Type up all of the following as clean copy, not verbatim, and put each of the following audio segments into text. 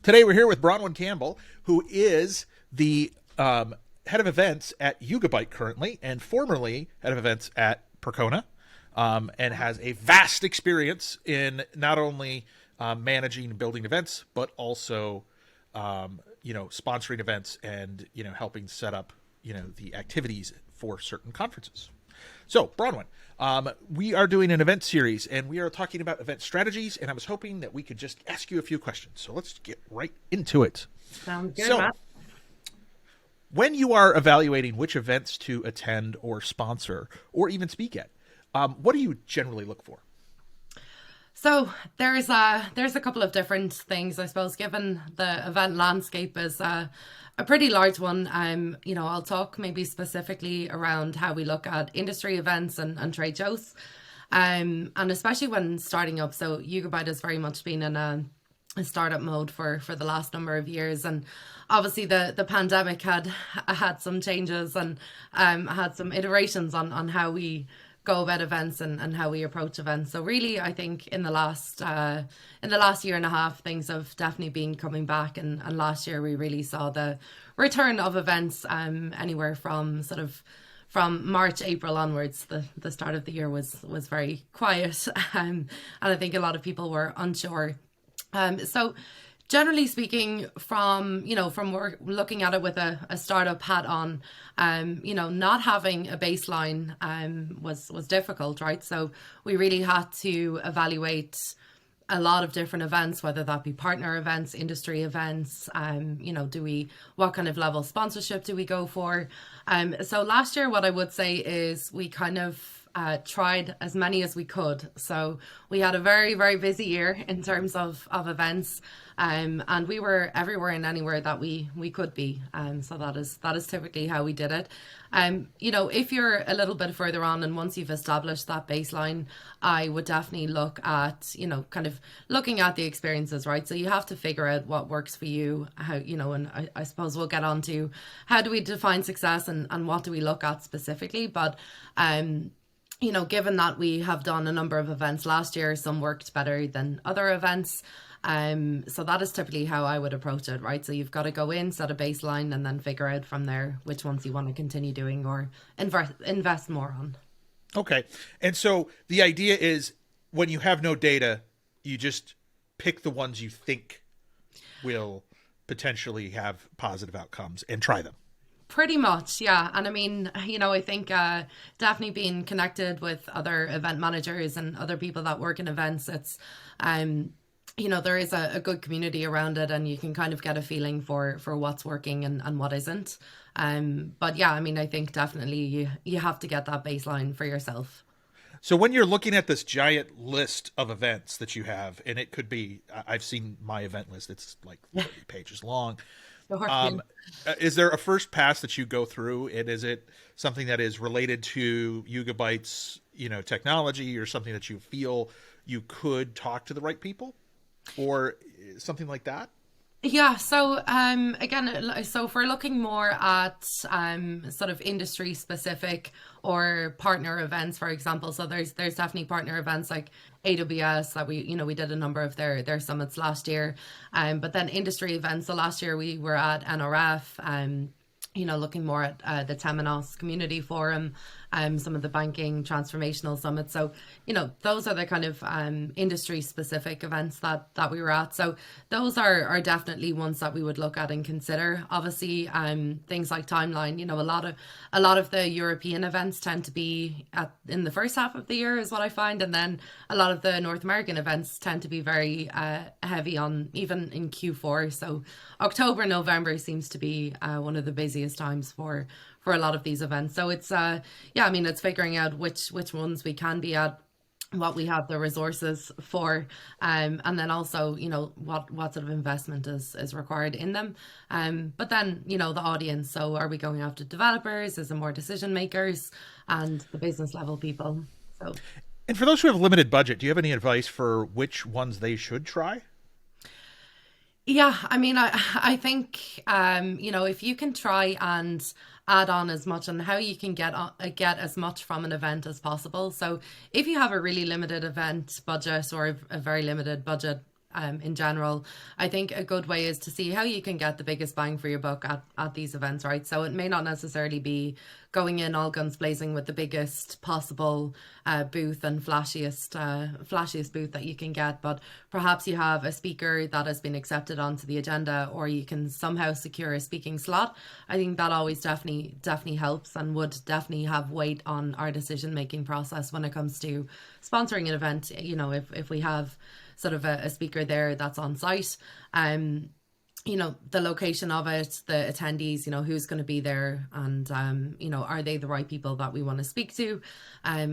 Today we're here with Bronwyn Campbell, who is the head of events at Yugabyte currently, and formerly head of events at Percona, and has a vast experience in not only managing and building events, but also sponsoring events and helping set up the activities for certain conferences. So, Bronwyn, we are doing an event series, and we are talking about event strategies, and I was hoping that we could just ask you a few questions. So let's get right into it. Sounds good, So, Matt. when you are evaluating which events to attend or sponsor or even speak at, what do you generally look for? So there's a couple of different things, I suppose, given the event landscape is a pretty large one. I'll talk maybe specifically around how we look at industry events and trade shows. And especially when starting up. So Yugabyte has very much been in a startup mode for the last number of years, and obviously the pandemic had some changes and had some iterations on how we go about events and how we approach events. So really, I think in the last year and a half, things have definitely been coming back. And last year we really saw the return of events anywhere from March, April onwards. The start of the year was very quiet, and I think a lot of people were unsure. So generally speaking, from work, looking at it with a startup hat on, not having a baseline was difficult, right? So we really had to evaluate a lot of different events, whether that be partner events, industry events. What kind of level sponsorship do we go for? So last year, what I would say is we kind of tried as many as we could. So we had a very, very busy year in terms of events. And we were everywhere and anywhere that we could be. So that is typically how we did it. If you're a little bit further on and once you've established that baseline, I would definitely look at, kind of looking at the experiences, right? So you have to figure out what works for you, how, and I suppose we'll get on to how do we define success and what do we look at specifically. But given that we have done a number of events last year, some worked better than other events. So that is typically how I would approach it, right? So you've got to go in, set a baseline, and then figure out from there which ones you want to continue doing or invest more on. Okay. And so the idea is when you have no data, you just pick the ones you think will potentially have positive outcomes and try them. Pretty much, yeah. And I mean, I think definitely being connected with other event managers and other people that work in events, it's, there is a good community around it, and you can kind of get a feeling for what's working and what isn't. But yeah, I mean, I think definitely you have to get that baseline for yourself. So when you're looking at this giant list of events that you have, and it could be, I've seen my event list, it's like 30 pages long. Is there a first pass that you go through, and is it something that is related to Yugabyte's, technology, or something that you feel you could talk to the right people, or something like that? Yeah, so again, so if we're looking more at sort of industry specific or partner events, for example, so there's definitely partner events like AWS that we did a number of their summits last year, but then industry events. So last year we were at NRF, looking more at the Temenos Community Forum, some of the banking transformational summits. So, those are the kind of industry specific events that we were at. So those are definitely ones that we would look at and consider. Obviously, things like timeline, a lot of the European events tend to be in the first half of the year is what I find. And then a lot of the North American events tend to be very heavy on even in Q4. So October, November seems to be one of the busiest times for a lot of these events. So it's it's figuring out which ones we can be at, what we have the resources for, and then also what sort of investment is required in them, but then the audience. So are we going after developers? Is it more decision makers and the business level people? So, and for those who have limited budget, do you have any advice for which ones they should try? Yeah, I mean, I think if you can try and add on as much on how you can get as much from an event as possible. So if you have a really limited event budget or a very limited budget in general. I think a good way is to see how you can get the biggest bang for your buck at these events, right? So it may not necessarily be going in all guns blazing with the biggest possible booth and flashiest booth that you can get, but perhaps you have a speaker that has been accepted onto the agenda, or you can somehow secure a speaking slot. I think that always definitely helps and would definitely have weight on our decision making process when it comes to sponsoring an event. You know, if we have sort of a speaker there that's on site, you know, the location of it, the attendees, you know, who's going to be there, and you know, are they the right people that we want to speak to?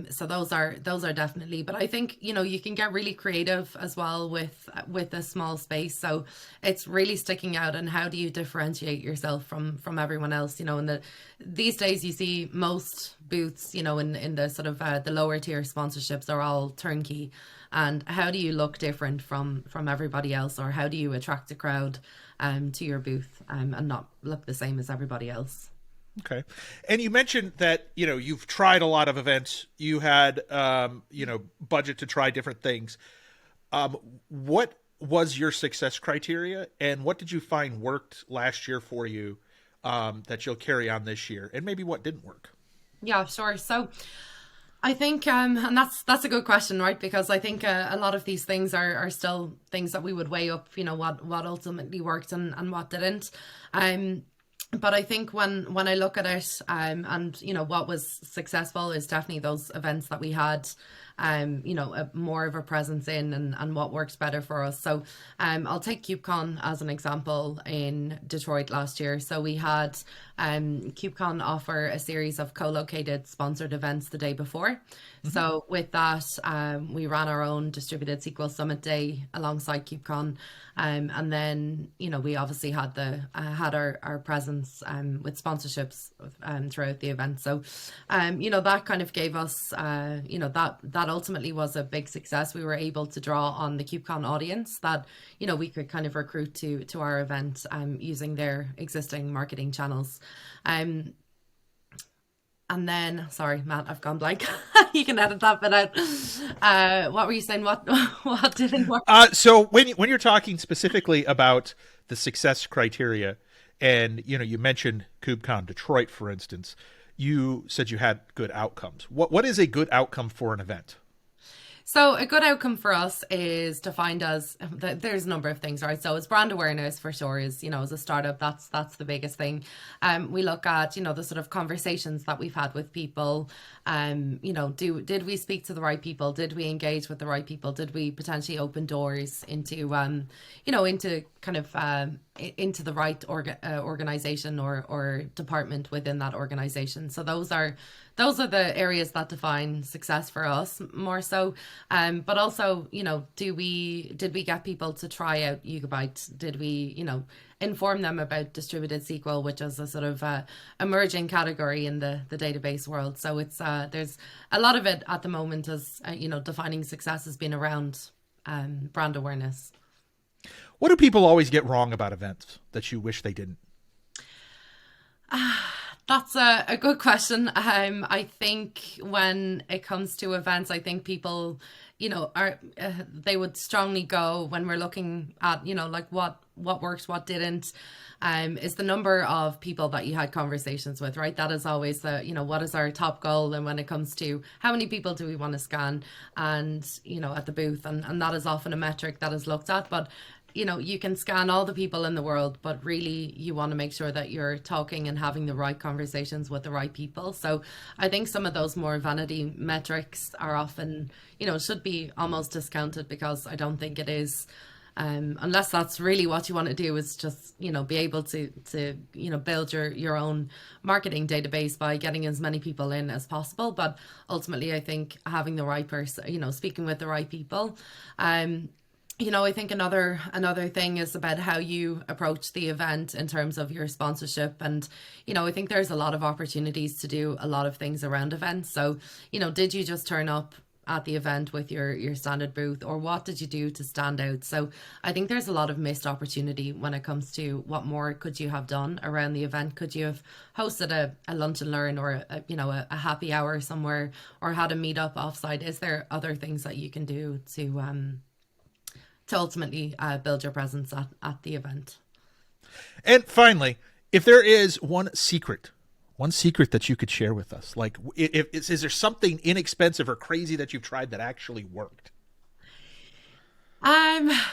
So those are definitely. But I think, you know, you can get really creative as well with a small space. So it's really sticking out, and how do you differentiate yourself from everyone else? You know, and these days you see most booths, you know, in the sort of the lower tier sponsorships are all turnkey. And how do you look different from everybody else, or how do you attract a crowd to your booth and not look the same as everybody else? Okay. And you mentioned that, you know, you've tried a lot of events. You had, you know, budget to try different things. What was your success criteria, and what did you find worked last year for you that you'll carry on this year, and maybe what didn't work? Yeah, sure. So I think, and that's a good question, right? Because I think a lot of these things are still things that we would weigh up, you know, what ultimately worked and what didn't. But I think when I look at it, and you know, what was successful is definitely those events that we had, you know, more of a presence in, and what works better for us. So I'll take KubeCon as an example in Detroit last year. So we had KubeCon offer a series of co-located sponsored events the day before. So with that, we ran our own distributed SQL Summit Day alongside KubeCon. And then, you know, we obviously had our presence with sponsorships throughout the event. So, you know, that kind of gave us, you know, that ultimately was a big success. We were able to draw on the KubeCon audience that, you know, we could kind of recruit to our event using their existing marketing channels. And then, sorry, Matt, I've gone blank. You can edit that bit out. What were you saying? What didn't work? So when you're talking specifically about the success criteria, and you know, you mentioned KubeCon Detroit, for instance, you said you had good outcomes. What is a good outcome for an event? So a good outcome for us is defined as, there's a number of things, right? So it's brand awareness for sure, is, you know, as a startup, that's the biggest thing. We look at, you know, the sort of conversations that we've had with people. You know, did we speak to the right people? Did we engage with the right people? Did we potentially open doors into, you know, into kind of into the right organization or department within that organization? So those are the areas that define success for us more so. But also, you know, did we get people to try out Yugabyte? Did we, you know, inform them about distributed SQL, which is a sort of emerging category in the database world? So it's there's a lot of it at the moment as, you know, defining success has been around brand awareness. What do people always get wrong about events that you wish they didn't? That's a good question. I think when it comes to events, I think people, you know, are they would strongly go when we're looking at, you know, like what works, what didn't, is the number of people that you had conversations with, right? That is always the, you know, what is our top goal, and when it comes to how many people do we want to scan, and you know, at the booth, and that is often a metric that is looked at. But you know, you can scan all the people in the world, but really you want to make sure that you're talking and having the right conversations with the right people. So I think some of those more vanity metrics are often, you know, should be almost discounted, because I don't think it is. Unless that's really what you want to do, is just, you know, be able to you know, build your own marketing database by getting as many people in as possible. But ultimately, I think having the right person, you know, speaking with the right people. You know, I think another thing is about how you approach the event in terms of your sponsorship. And, you know, I think there's a lot of opportunities to do a lot of things around events. So, you know, did you just turn up at the event with your standard booth, or what did you do to stand out? So I think there's a lot of missed opportunity when it comes to what more could you have done around the event. Could you have hosted a lunch and learn, or you know, a happy hour somewhere, or had a meetup offsite? Is there other things that you can do to ultimately build your presence at the event. And finally, if there is one secret that you could share with us, like is there something inexpensive or crazy that you've tried that actually worked?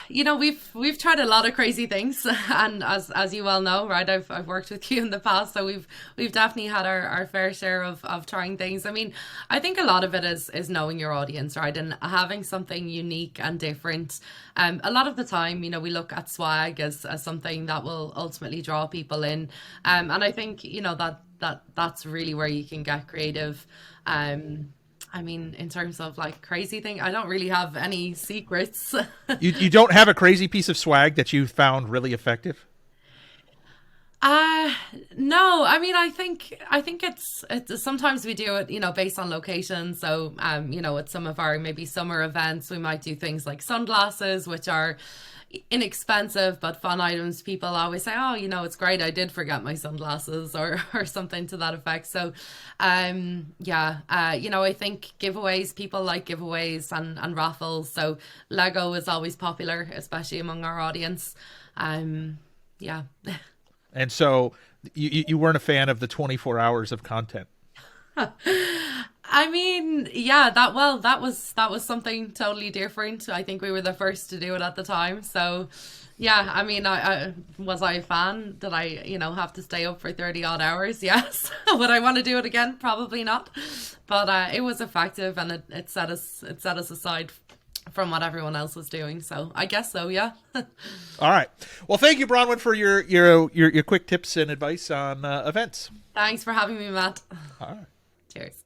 We've tried a lot of crazy things, and as you well know, right, I've worked with you in the past, so we've definitely had our fair share of trying things. I mean, I think a lot of it is knowing your audience, right, and having something unique and different. A lot of the time, we look at swag as something that will ultimately draw people in, and I think that's really where you can get creative. I mean, in terms of like crazy thing, I don't really have any secrets. You don't have a crazy piece of swag that you found really effective? No. I mean, I think it's sometimes we do it, based on location. So, at some of our maybe summer events, we might do things like sunglasses, which are inexpensive but fun items. People always say, oh, it's great, I did forget my sunglasses, or something to that effect. So I think giveaways, people like giveaways and raffles, so Lego is always popular, especially among our audience. Yeah. And so you weren't a fan of the 24 hours of content? I mean, yeah, that was something totally different. I think we were the first to do it at the time. So, yeah, I mean, I was I a fan? Did I, have to stay up for 30 odd hours? Yes. Would I want to do it again? Probably not. But it was effective, and it set us aside from what everyone else was doing. So I guess so, yeah. All right. Well, thank you, Bronwyn, for your quick tips and advice on events. Thanks for having me, Matt. All right. Cheers.